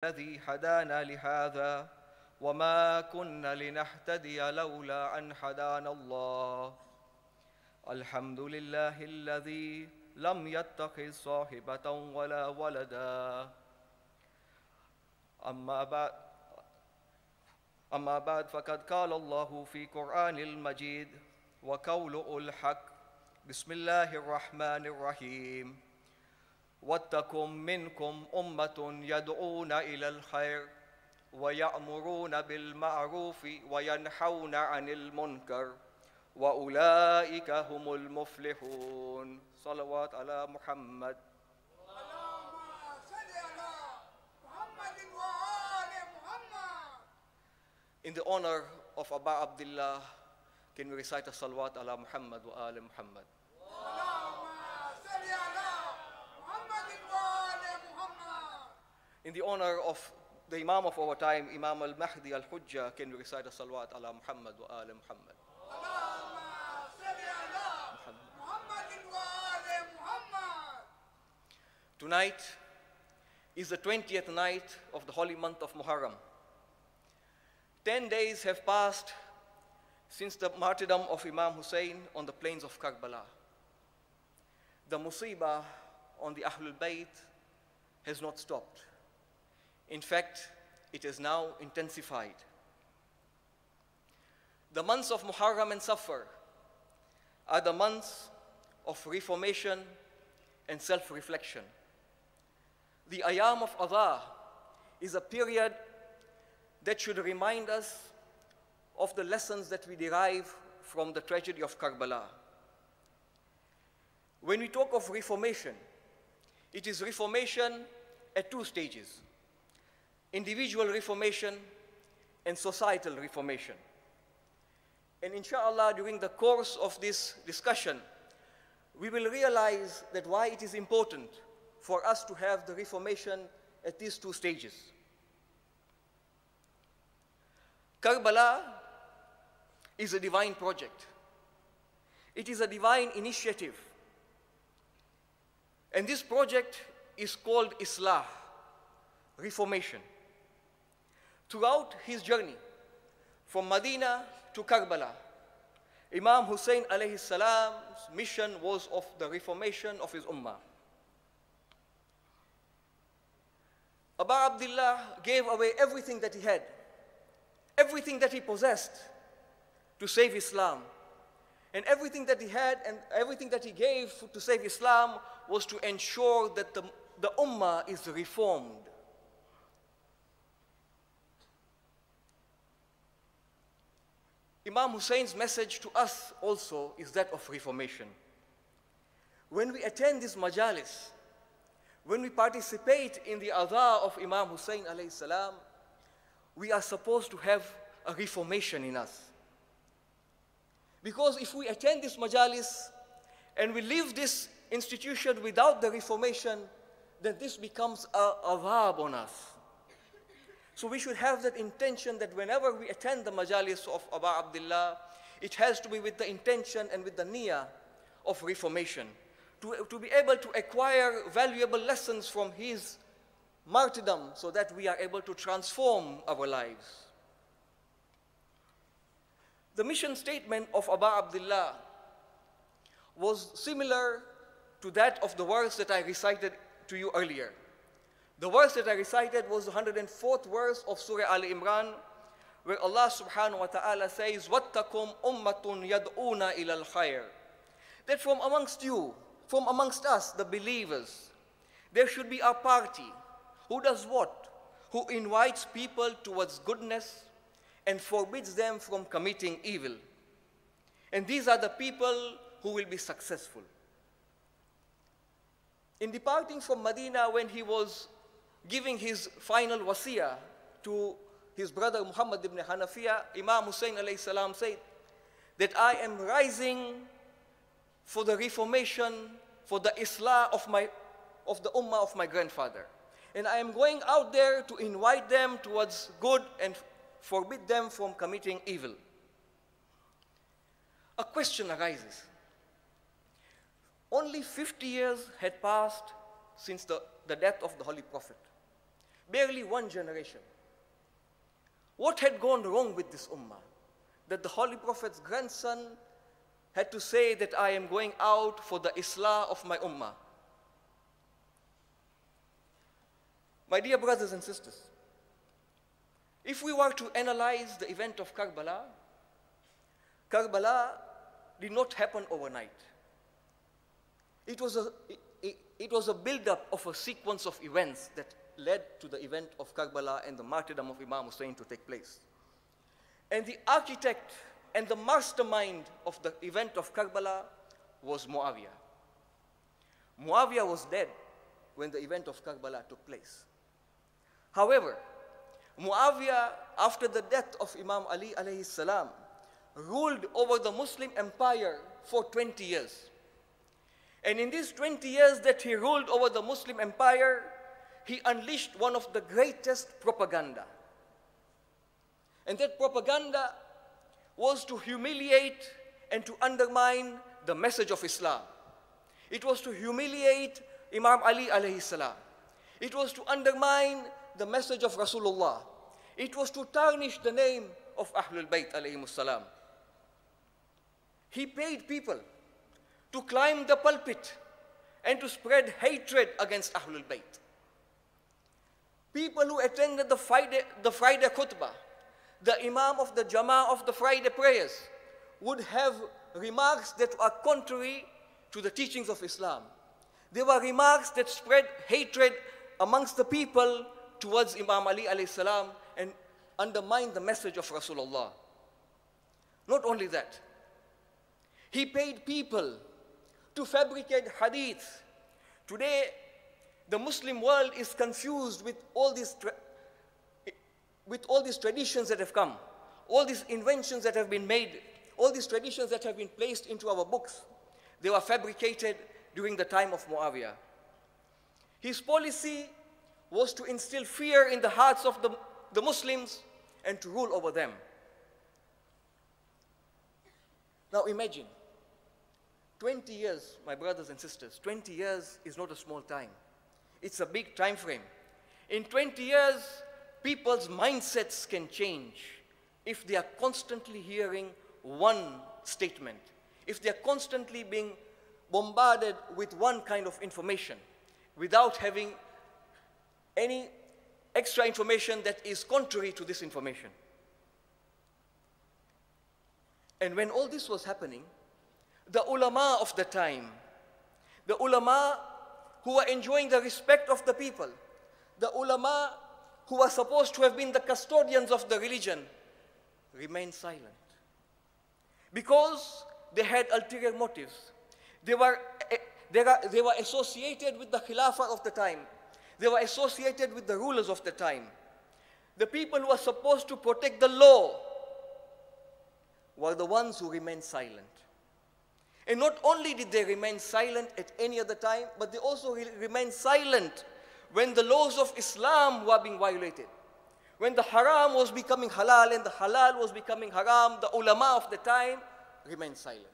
الذي هدانا لهذا وما كنا لنهتدي لولا أن هدانا الله الحمد لله الذي لم يتخذ صاحبة ولا ولدا أما بعد فقد قال الله في قرآن المجيد وقوله الحق بسم الله الرحمن الرحيم وَلْتَكُن مِّنكُمْ أُمَّةٌ يَدْعُونَ إِلَى الْخَيْرِ وَيَأْمُرُونَ بِالْمَعْرُوفِ وَيَنْهَوْنَ عَنِ الْمُنكَرِ وَأُولَٰئِكَ هُمُ الْمُفْلِحُونَ صلوات على محمد. In the honor of Aba Abdullah, can we recite a salawat ala Muhammad wa ala Muhammad? In the honor of the Imam of our time, Imam al-Mahdi al-Hujjah, can we recite a salawat ala Muhammad wa ala Muhammad? Tonight is the 20th night of the holy month of Muharram. 10 days have passed since the martyrdom of Imam Hussein on the plains of Karbala. The musibah on the Ahlul Bayt has not stopped. In fact, it is now intensified. The months of Muharram and Safar are the months of reformation and self-reflection. The Ayam of Adha is a period that should remind us of the lessons that we derive from the tragedy of Karbala. When we talk of reformation, it is reformation at two stages: individual reformation and societal reformation. And inshallah, during the course of this discussion, we will realize that why it is important for us to have the reformation at these two stages. Karbala is a divine project. It is a divine initiative. And this project is called Islah, reformation. Throughout his journey from Medina to Karbala, Imam Hussein alayhi salam's mission was of the reformation of his ummah. Aba Abdullah gave away everything that he had, everything that he possessed to save Islam. And everything that he had and everything that he gave to save Islam was to ensure that the ummah is reformed. Imam Hussein's message to us also is that of reformation. When we attend this majalis, when we participate in the adha of Imam Hussein alayhi salam, we are supposed to have a reformation in us. Because if we attend this majalis and we leave this institution without the reformation, then this becomes a adhab on us. So we should have that intention that whenever we attend the majalis of Aba Abdullah, it has to be with the intention and with the niyyah of reformation, to be able to acquire valuable lessons from his martyrdom so that we are able to transform our lives. The mission statement of Aba Abdullah was similar to that of the verse that I recited to you earlier. The verse that I recited was the 104th verse of Surah Al-Imran, where Allah subhanahu wa ta'ala says, وَاتَّكُمْ أُمَّةٌ يَدْعُونَ إِلَى الْخَيْرِ. That from amongst you, from amongst us, the believers, there should be a party. Who does what? Who invites people towards goodness and forbids them from committing evil. And these are the people who will be successful. In departing from Medina, when he was giving his final wasiyah to his brother Muhammad ibn Hanafiya, Imam Hussein alayhi salam said that I am rising for the reformation, for the islah of the ummah of my grandfather. And I am going out there to invite them towards good and forbid them from committing evil. A question arises. Only 50 years had passed since the death of the Holy Prophet. barely one generation. What had gone wrong with this ummah? That the Holy Prophet's grandson had to say that I am going out for the islah of my ummah. My dear brothers and sisters, if we were to analyze the event of Karbala, Karbala did not happen overnight. It was a build-up of a sequence of events that led to the event of Karbala and the martyrdom of Imam Hussein to take place. And the architect and the mastermind of the event of Karbala was Muawiyah. Muawiyah was dead when the event of Karbala took place. However, Muawiyah, after the death of Imam Ali alayhi salam, ruled over the Muslim empire for 20 years. And in these 20 years that he ruled over the Muslim empire, he unleashed one of the greatest propaganda. And that propaganda was to humiliate and to undermine the message of Islam. It was to humiliate Imam Ali alayhi salam. It was to undermine the message of Rasulullah. It was to tarnish the name of Ahlul Bayt alayhimus salam. He paid people to climb the pulpit and to spread hatred against Ahlul Bayt. People who attended the Friday khutbah, the Imam of the Jama'ah of the Friday prayers, would have remarks that are contrary to the teachings of Islam. They were remarks that spread hatred amongst the people towards Imam Ali alayhi salam and undermined the message of Rasulullah. Not only that, he paid people to fabricate hadith. Today, the Muslim world is confused with all these traditions that have come, all these inventions that have been made, all these traditions that have been placed into our books. They were fabricated during the time of Muawiyah. His policy was to instill fear in the hearts of the Muslims and to rule over them. Now imagine, 20 years, my brothers and sisters, 20 years is not a small time. It's a big time frame. In 20 years, people's mindsets can change if they are constantly hearing one statement, if they are constantly being bombarded with one kind of information without having any extra information that is contrary to this information. And when all this was happening, the ulama of the time, the ulama who were enjoying the respect of the people, the ulama who were supposed to have been the custodians of the religion, remained silent. Because they had ulterior motives. They were associated with the Khilafah of the time. They were associated with the rulers of the time. The people who were supposed to protect the law were the ones who remained silent. And not only did they remain silent at any other time, but they also remained silent when the laws of Islam were being violated. When the haram was becoming halal and the halal was becoming haram, the ulama of the time remained silent.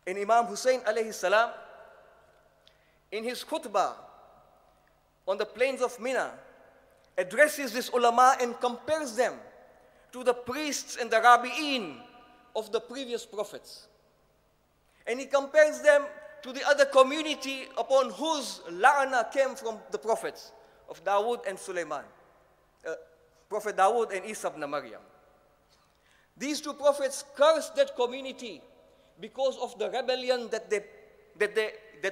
And Imam Hussein alayhi salam, in his khutbah on the plains of Mina, addresses this ulama and compares them to the priests and the rabi'in of the previous prophets. And he compares them to the other community upon whose la'na came from the prophets of Dawood and Sulaiman, Prophet Dawood and Isa ibn Maryam. These two prophets cursed that community because of the rebellion that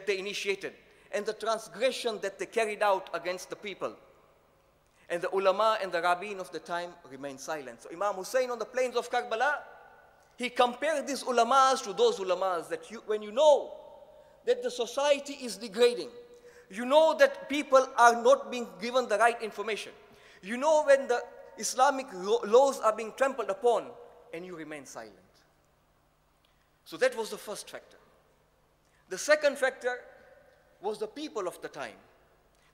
they initiated and the transgression that they carried out against the people. And the ulama and the rabbin of the time remained silent. So Imam Hussein on the plains of Karbala, he compared these ulamas to those ulamas that when you know that the society is degrading, you know that people are not being given the right information, you know when the Islamic laws are being trampled upon, and you remain silent. So that was the first factor. The second factor was the people of the time.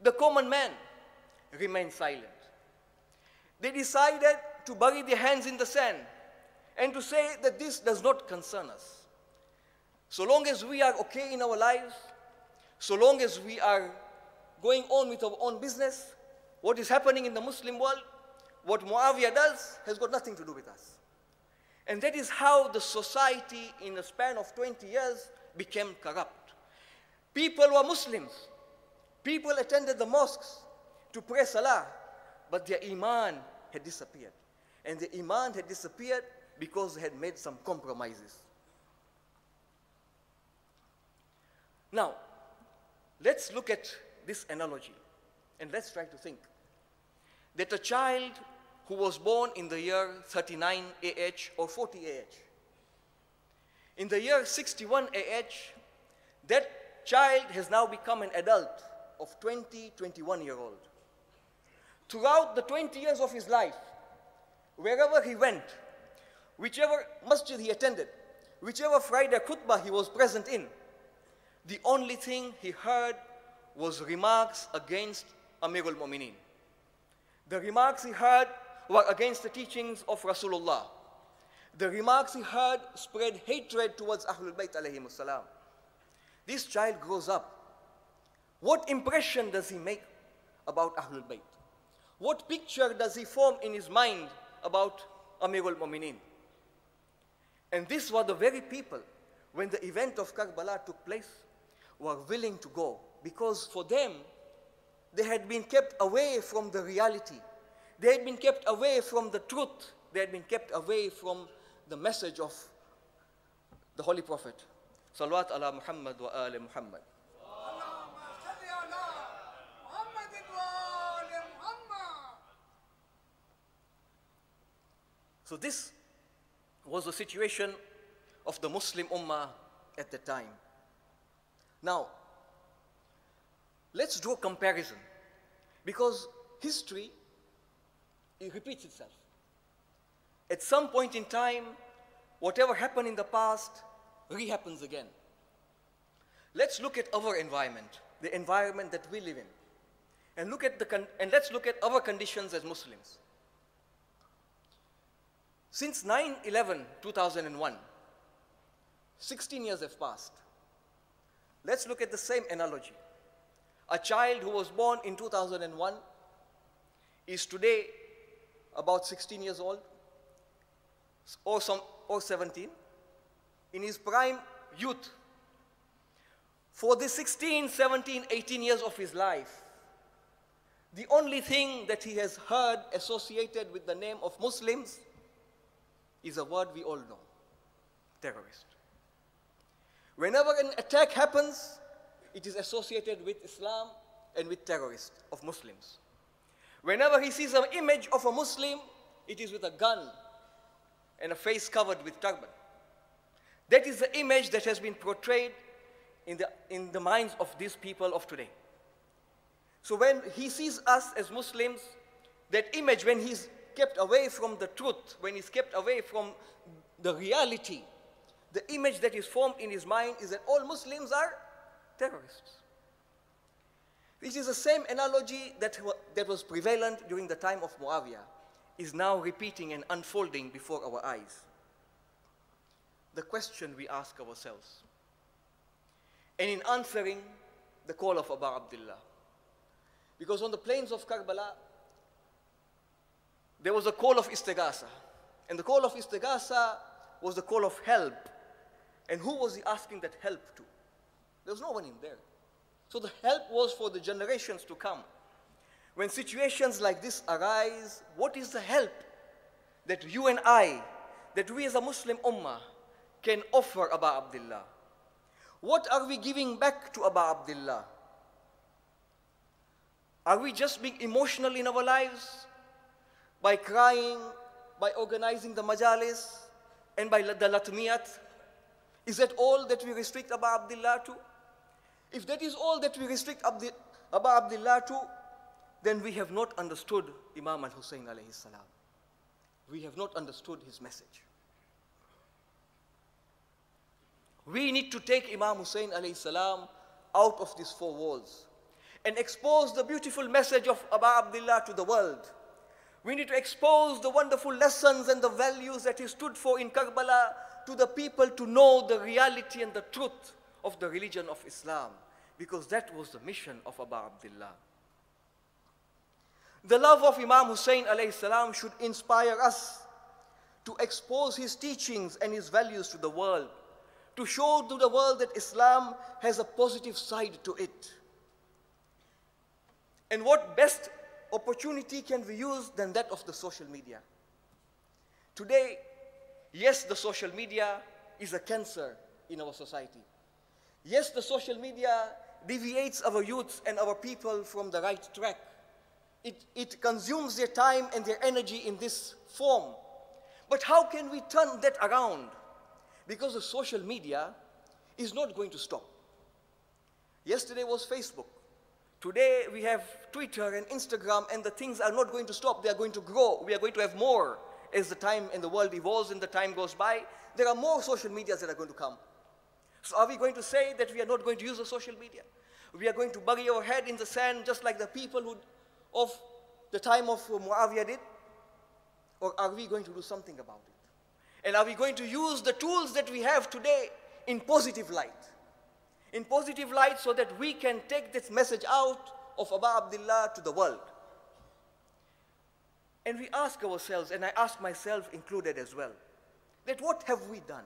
The common man remained silent. They decided to bury their hands in the sand and to say that this does not concern us. So long as we are okay in our lives, so long as we are going on with our own business, what is happening in the Muslim world, what Muawiyah does, has got nothing to do with us. And that is how the society in a span of 20 years became corrupt. People were Muslims. People attended the mosques to pray salah, but their iman had disappeared. And the iman had disappeared because they had made some compromises. Now, let's look at this analogy and let's try to think that a child who was born in the year 39 AH or 40 AH, in the year 61 AH, that child has now become an adult of 20, 21-year-old. Throughout the 20 years of his life, wherever he went, whichever masjid he attended, whichever Friday khutbah he was present in, the only thing he heard was remarks against Amir al-Mu'mineen. The remarks he heard were against the teachings of Rasulullah. The remarks he heard spread hatred towards Ahlul Bayt alayhimus salam. This child grows up. What impression does he make about Ahlul Bayt? What picture does he form in his mind about Amir al-Mu'mineen? And these were the very people, when the event of Karbala took place, were willing to go, because for them, they had been kept away from the reality. They had been kept away from the truth. They had been kept away from the message of the Holy Prophet. Salawat ala Muhammad wa ali Muhammad. So this was the situation of the Muslim Ummah at the time. Now, let's do a comparison, because history, it repeats itself. At some point in time, whatever happened in the past rehappens again. Let's look at our environment, the environment that we live in, and let's look at our conditions as Muslims. Since 9/11/2001, 16 years have passed. Let's look at the same analogy. A child who was born in 2001 is today about 16 years old, or 17, in his prime youth. For the 16, 17, 18 years of his life, the only thing that he has heard associated with the name of Muslims is a word we all know: terrorist. Whenever an attack happens, it is associated with Islam and with terrorists of Muslims. Whenever he sees an image of a Muslim, it is with a gun and a face covered with turban. That is the image that has been portrayed in the minds of these people of today. So when he sees us as Muslims, that image, when he's kept away from the truth, when he's kept away from the reality, the image that is formed in his mind is that all Muslims are terrorists. This is the same analogy that was prevalent during the time of Muawiyah, is now repeating and unfolding before our eyes. The question we ask ourselves, and in answering the call of Abu Abdullah, because on the plains of Karbala, there was a call of istighatha, and the call of istighatha was the call of help. And who was he asking that help to? There was no one in there. So the help was for the generations to come. When situations like this arise, what is the help that you and I, that we as a Muslim Ummah, can offer Abu Abdullah? What are we giving back to Abu Abdullah? Are we just being emotional in our lives? By crying, by organizing the majalis, and by the latmiyat? Is that all that we restrict Abu Abdullah to? If that is all that we restrict Abu Abdullah to, then we have not understood Imam al-Hussein alayhi salam. We have not understood his message. We need to take Imam Hussein alayhi salam out of these four walls and expose the beautiful message of Abu Abdullah to the world. We need to expose the wonderful lessons and the values that he stood for in Karbala to the people, to know the reality and the truth of the religion of Islam, because that was the mission of Abu Abdullah. The love of Imam Hussein alayhi salam should inspire us to expose his teachings and his values to the world, to show to the world that Islam has a positive side to it. And what best opportunity can we use than that of the social media? Today, yes, the social media is a cancer in our society. Yes, the social media deviates our youth and our people from the right track. It consumes their time and their energy in this form. But how can we turn that around? Because the social media is not going to stop. Yesterday was Facebook. Today we have Twitter and Instagram, and the things are not going to stop. They are going to grow. We are going to have more as the time and the world evolves and the time goes by. There are more social medias that are going to come. So are we going to say that we are not going to use the social media? We are going to bury our head in the sand just like the people of the time of Muawiyah did? Or are we going to do something about it? And are we going to use the tools that we have today in positive light? In positive light, so that we can take this message out of Abu Abdullah to the world. And we ask ourselves, and I ask myself included as well, that what have we done?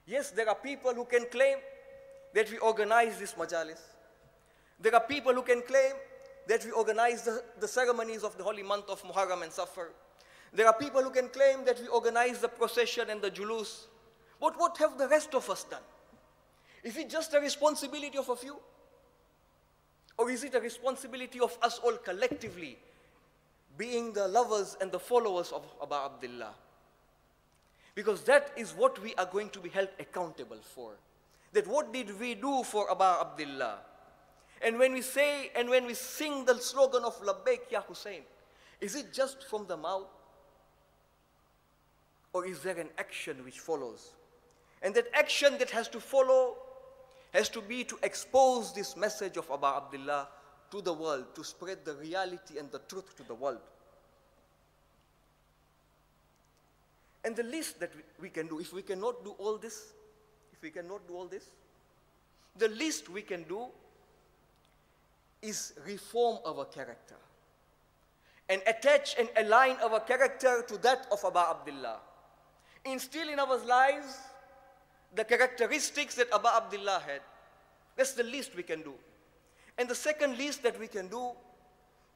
Yes, there are people who can claim that we organize this majalis. There are people who can claim that we organize the ceremonies of the holy month of Muharram and Safar. There are people who can claim that we organize the procession and the julus. But what have the rest of us done? Is it just a responsibility of a few? Or is it a responsibility of us all collectively, being the lovers and the followers of Abu Abdullah? Because that is what we are going to be held accountable for. That what did we do for Abu Abdullah? And when we say and when we sing the slogan of Labbaik Ya Hussein, is it just from the mouth? Or is there an action which follows? And that action that has to follow has to be to expose this message of Abu Abdullah to the world, to spread the reality and the truth to the world. And the least that we can do, if we cannot do all this, the least we can do is reform our character and attach and align our character to that of Abu Abdullah. Instill in our lives the characteristics that Abu Abdullah had. That's the least we can do. And the second least that we can do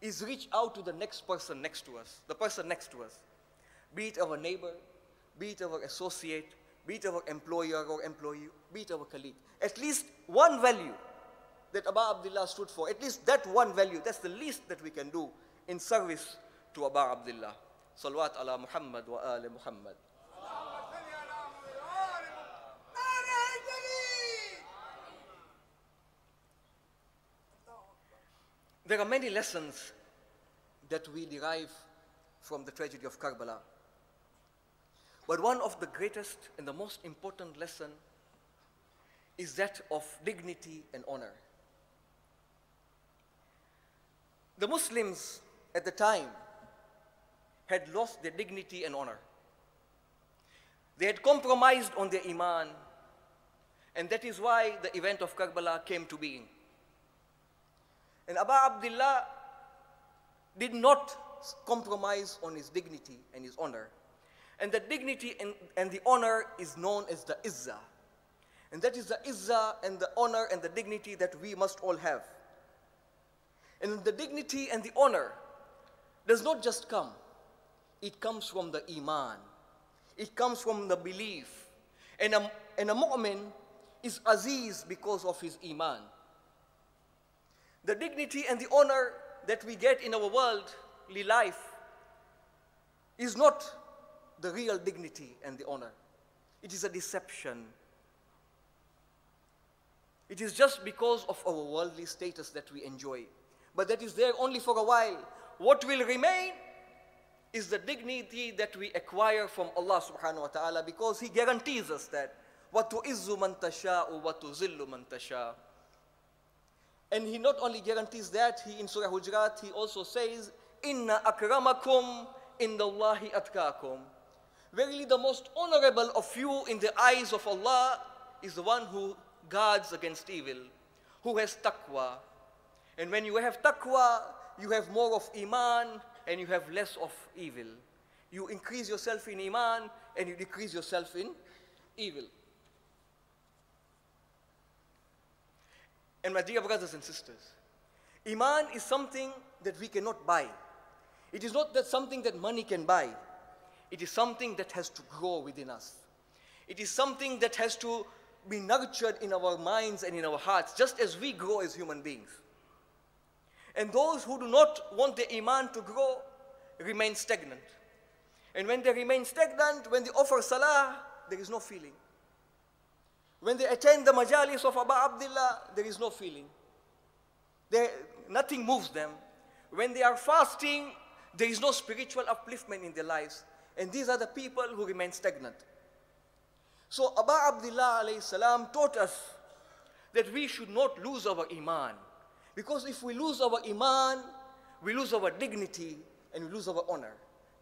is reach out to the next person next to us, the person next to us. Be it our neighbor, be it our associate, be it our employer or employee, be it our colleague. At least one value that Abu Abdullah stood for, at least that one value, that's the least that we can do in service to Abu Abdullah. Salawat ala Muhammad wa ali Muhammad. There are many lessons that we derive from the tragedy of Karbala. But one of the greatest and the most important lesson is that of dignity and honor. The Muslims at the time had lost their dignity and honor. They had compromised on their iman, and that is why the event of Karbala came to being. And Abu Abdullah did not compromise on his dignity and his honor. And the dignity and the honor is known as the izzah. And that is the izzah and the honor and the dignity that we must all have. And the dignity and the honor does not just come. It comes from the iman. It comes from the belief. And a mu'min is aziz because of his iman. The dignity and the honor that we get in our worldly life is not the real dignity and the honor. It is a deception. It is just because of our worldly status that we enjoy. But that is there only for a while. What will remain is the dignity that we acquire from Allah subhanahu wa ta'ala, because He guarantees us that. وَتُعِزُّ مَن تَشَاءُ وَتُذِلُّ مَن تَشَاءُ. And He not only guarantees that, He in Surah Hujurat, He also says, إِنَّ أَكْرَمَكُمْ إِنَّ اللَّهِ أَتْقَاكُمْ. Verily the most honorable of you in the eyes of Allah is the one who guards against evil, who has taqwa. And when you have taqwa, you have more of Iman and you have less of evil. You increase yourself in Iman and you decrease yourself in evil. And my dear brothers and sisters, Iman is something that we cannot buy. It is not that something that money can buy. It is something that has to grow within us. It is something that has to be nurtured in our minds and in our hearts, just as we grow as human beings. And those who do not want their Iman to grow remain stagnant. And when they remain stagnant, when they offer salah, there is no feeling. When they attend the majalis of Aba Abdullah, there is no feeling. Nothing moves them. When they are fasting, there is no spiritual upliftment in their lives. And these are the people who remain stagnant. So Aba Abdullah alayhi salam taught us that we should not lose our Iman. Because if we lose our Iman, we lose our dignity and we lose our honor.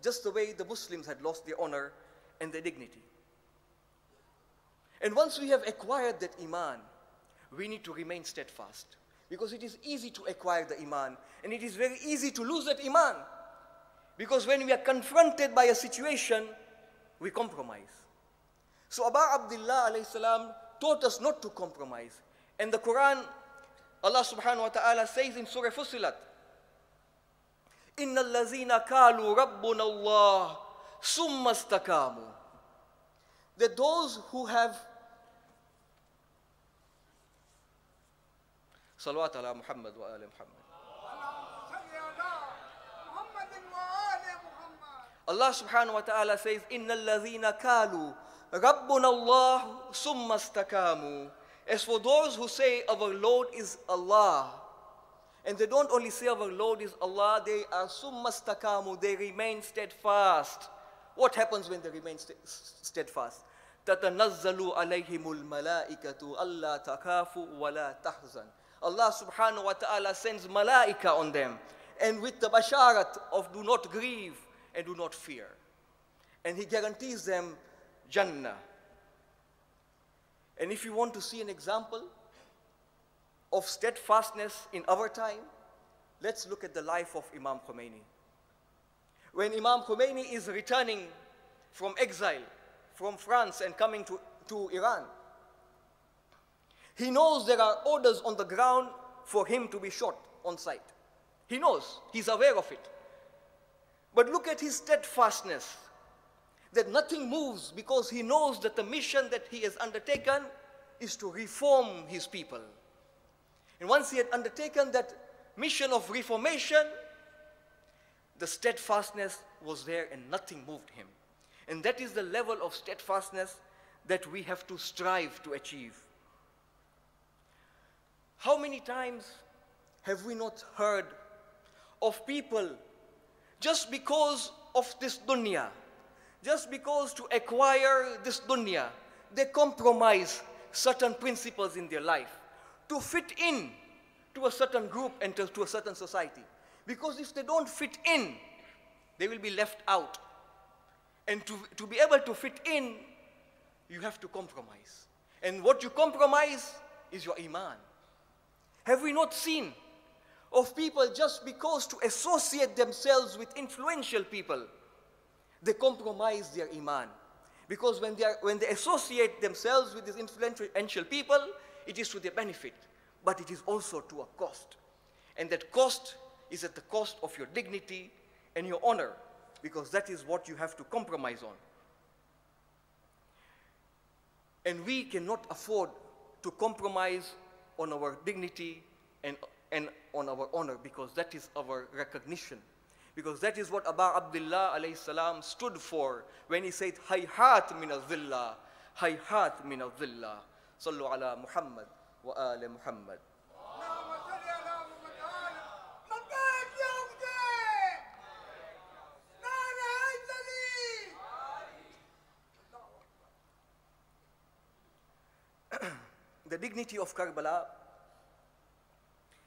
Just the way the Muslims had lost their honor and their dignity. And once we have acquired that Iman, we need to remain steadfast. Because it is easy to acquire the Iman, and it is very easy to lose that Iman. Because when we are confronted by a situation, we compromise. So Aba Abdullah alayhi salam taught us not to compromise. And the Quran, Allah subhanahu wa ta'ala says in Surah Fussilat, إِنَّ الَّذِينَ قَالُوا رَبُّنَا اللَّهُ ثُمَّ اسْتَقَامُوا. That those who have Salawat ala Muhammad wa ala Muhammad. Allah subhanahu wa ta'ala says, إِنَّ الَّذِينَ قَالُوا رَبُّنَا اللَّهُ ثُمَّ اسْتَقَامُوا. As for those who say our Lord is Allah, and they don't only say our Lord is Allah, they are ثُمَّ اسْتَقَامُوا, they remain steadfast. What happens when they remain steadfast? تَتَنَزَّلُ عَلَيْهِمُ الْمَلَائِكَةُ أَلَّا تَخَافُوا وَلَا تَحْزَنُوا. Allah subhanahu wa ta'ala sends malaika on them, and with the basharat of do not grieve and do not fear. And He guarantees them Jannah. And if you want to see an example of steadfastness in our time, let's look at the life of Imam Khomeini. When Imam Khomeini is returning from exile from France and coming to Iran, he knows there are orders on the ground for him to be shot on sight. He knows, he's aware of it. But look at his steadfastness, that nothing moves, because he knows that the mission that he has undertaken is to reform his people. And once he had undertaken that mission of reformation, the steadfastness was there and nothing moved him. And that is the level of steadfastness that we have to strive to achieve. How many times have we not heard of people just because of this dunya, just because to acquire this dunya, they compromise certain principles in their life to fit in to a certain group and to a certain society. Because if they don't fit in, they will be left out. And to be able to fit in, you have to compromise. And what you compromise is your Iman. Have we not seen of people just because to associate themselves with influential people, they compromise their Iman? Because when they associate themselves with these influential people, it is to their benefit, but it is also to a cost. And that cost is at the cost of your dignity and your honor, because that is what you have to compromise on. And we cannot afford to compromise on our dignity and on our honor, because that is our recognition. Because that is what Aba Abdullah alayhi salam stood for when he said, Hayhat min al-dhillah, Hayhat min al-dhillah. Sallu ala Muhammad wa ala Muhammad. The dignity of Karbala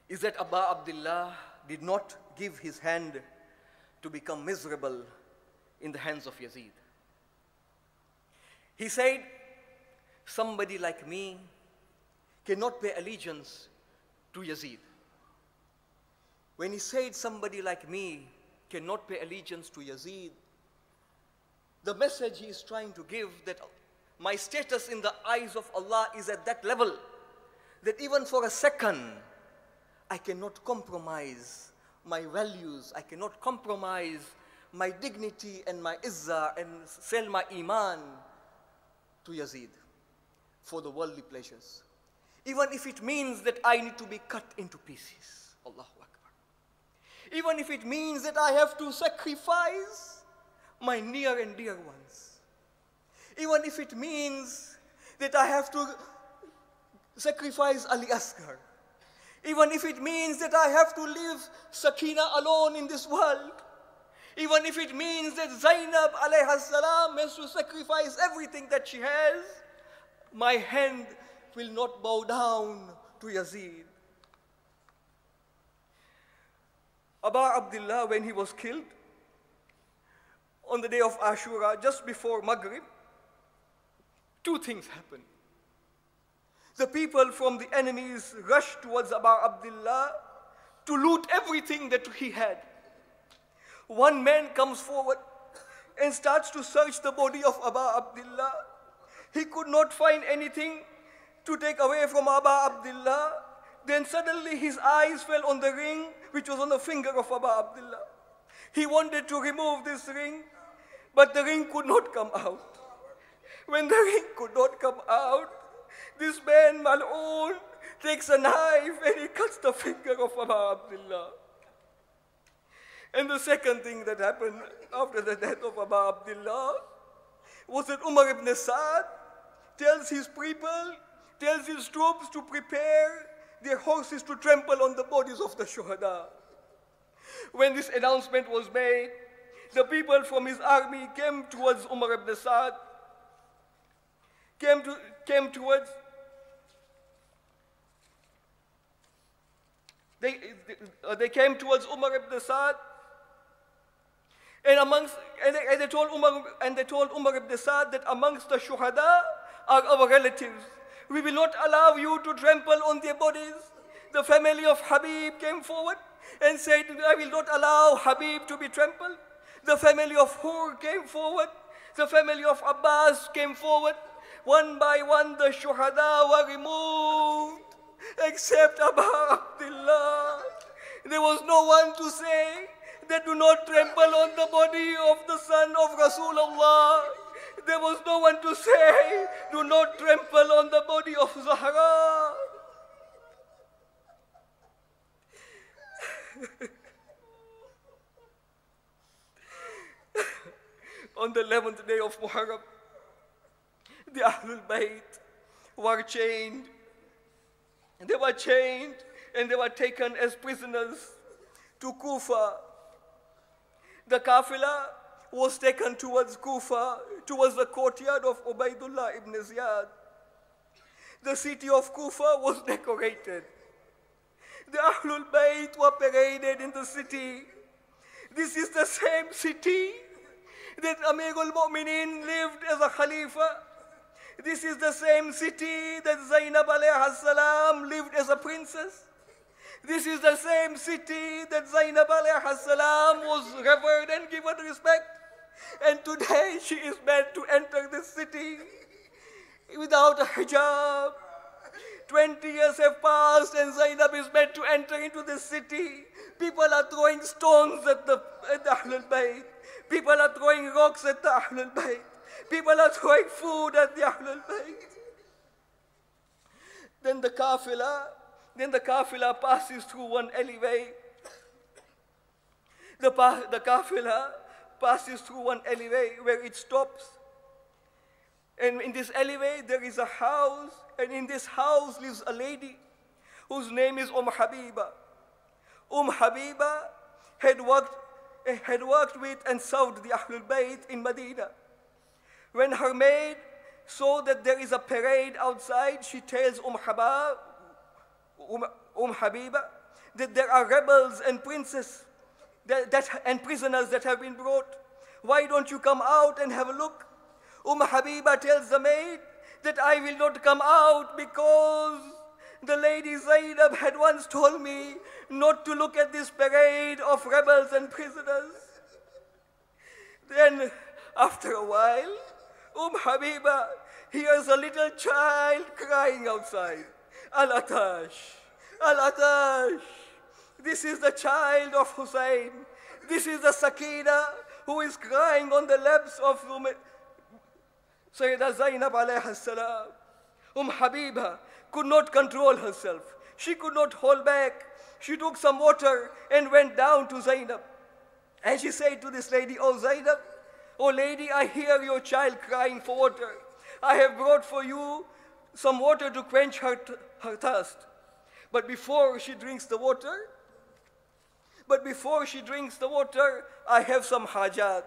is that Aba Abdullah did not give his hand to become miserable in the hands of Yazid. He said, somebody like me cannot pay allegiance to Yazid. when he said somebody like me cannot pay allegiance to Yazid, the message he is trying to give that my status in the eyes of Allah is at that level that even for a second, I cannot compromise my values, I cannot compromise my dignity and my izzah and sell my iman to Yazid for the worldly pleasures. Even if it means that I need to be cut into pieces. Allahu Akbar. Even if it means that I have to sacrifice my near and dear ones. Even if it means that I have to sacrifice Ali Asghar. Even if it means that I have to leave Sakina alone in this world. Even if it means that Zainab alayha salam has to sacrifice everything that she has, my hand will not bow down to Yazid. Abu Abdullah, when he was killed on the day of Ashura, just before Maghrib, two things happened. The people from the enemies rushed towards Abu Abdullah to loot everything that he had. One man comes forward and starts to search the body of Abu Abdullah. He could not find anything to take away from Abu Abdullah. Then suddenly his eyes fell on the ring which was on the finger of Abu Abdullah. He wanted to remove this ring, but the ring could not come out. When the ring could not come out, this man, Mal'oon, takes a knife and he cuts the finger of Abu Abdullah. And the second thing that happened after the death of Abu Abdullah was that Umar ibn Sa'd tells his people, tells his troops to prepare their horses to trample on the bodies of the Shohada. When this announcement was made, the people from his army came towards Umar ibn Sa'd, they came towards Umar ibn Sa'd, and they told Umar ibn Sa'd that amongst the Shohada are our relatives. We will not allow you to trample on their bodies. The family of Habib came forward and said, I will not allow Habib to be trampled. The family of Hur came forward. The family of Abbas came forward. One by one, the Shohada were removed, except Abu Abdullah. There was no one to say that do not trample on the body of the son of Rasulullah. There was no one to say, do not trample on the body of Zahra. On the 11th day of Muharram, the Ahlul Bayt were chained. They were chained and they were taken as prisoners to Kufa. The Kafilah was taken towards Kufa, towards the courtyard of Ubaidullah ibn Ziyad. The city of Kufa was decorated. The Ahlul Bayt were paraded in the city. This is the same city that Amirul Mu'mineen lived as a Khalifa. This is the same city that Zainab alayha salam lived as a princess. This is the same city that Zainab alayha salam was revered and given respect. And today she is meant to enter this city without a hijab. 20 years have passed and Zainab is meant to enter into this city. People are throwing stones at the Ahlul Bayt. People are throwing rocks at the Ahlul Bayt. People are throwing food at the Ahlul Bayt. Then the Kafilah passes through one alleyway. The Kafilah passes through one alleyway where it stops. And in this alleyway there is a house, and in this house lives a lady whose name is Habiba. Habiba had worked with and served the Ahlul Bayt in Medina. When her maid saw that there is a parade outside, she tells Habiba that there are rebels and princes and prisoners that have been brought. Why don't you come out and have a look? Habiba tells the maid that I will not come out because The lady Zainab had once told me not to look at this parade of rebels and prisoners. Then, after a while, Habiba hears a little child crying outside. Al-Atash, Al-Atash. This is the child of Hussein. This is the Sakina who is crying on the laps of Sayyidah Zainab alayha salam. Habiba could not control herself. She could not hold back. She took some water and went down to Zainab. And she said to this lady, "Oh Zainab, oh lady, I hear your child crying for water. I have brought for you some water to quench her thirst." But before she drinks the water, I have some hajat.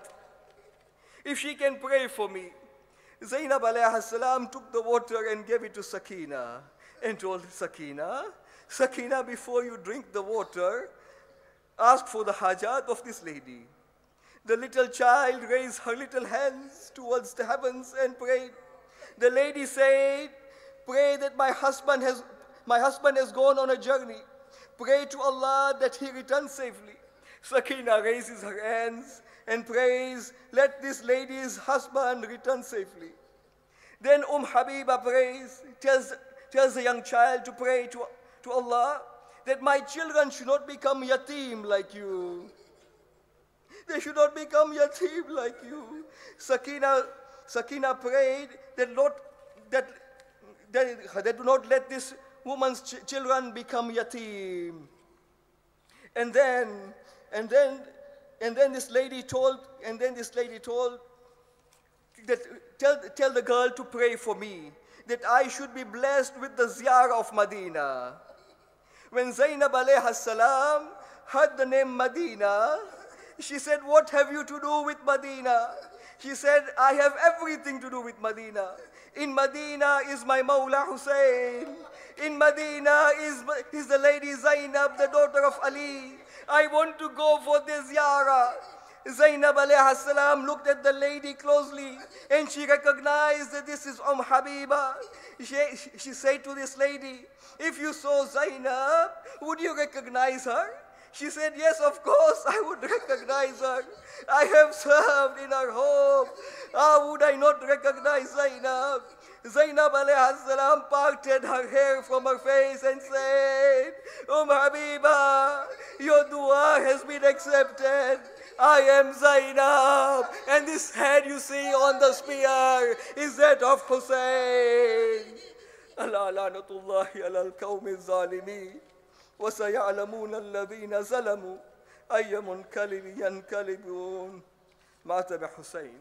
If she can pray for me. Zainab alayhi salam took the water and gave it to Sakina and told Sakina, "Sakina, before you drink the water, ask for the hajat of this lady." The little child raised her little hands towards the heavens and prayed. The lady said, "Pray that my husband has gone on a journey. Pray to Allah that he returns safely." Sakina raises her hands and prays, "Let this lady's husband return safely." Then Habiba prays, tells the young child to pray to Allah that my children should not become yatim like you. They should not become yatim like you. Sakina prayed that do not let this woman's children become yatim. And then this lady told that tell the girl to pray for me, that I should be blessed with the ziyarah of Medina. When Zainab alayha salam heard the name Medina, she said, "What have you to do with Medina?" She said, "I have everything to do with Medina. In Medina is my Mawla Hussein. In Medina is the lady Zainab, the daughter of Ali. I want to go for the ziyarah." Zainab alayha salam looked at the lady closely and she recognized that this is Habiba. She said to this lady, "If you saw Zainab, would you recognize her?" She said, "Yes, of course, I would recognize her. I have served in her home. How would I not recognize Zainab?" Zainab alayhi salam parted her hair from her face and said, Habiba, your dua has been accepted. I am Zainab, and this head you see on the spear is that of Hussein. Allah lanatullahi ala al-qawmi al-zalimin. وسيعلمون الذين ظلموا أي منقلب ينقلبون. مات بحسين.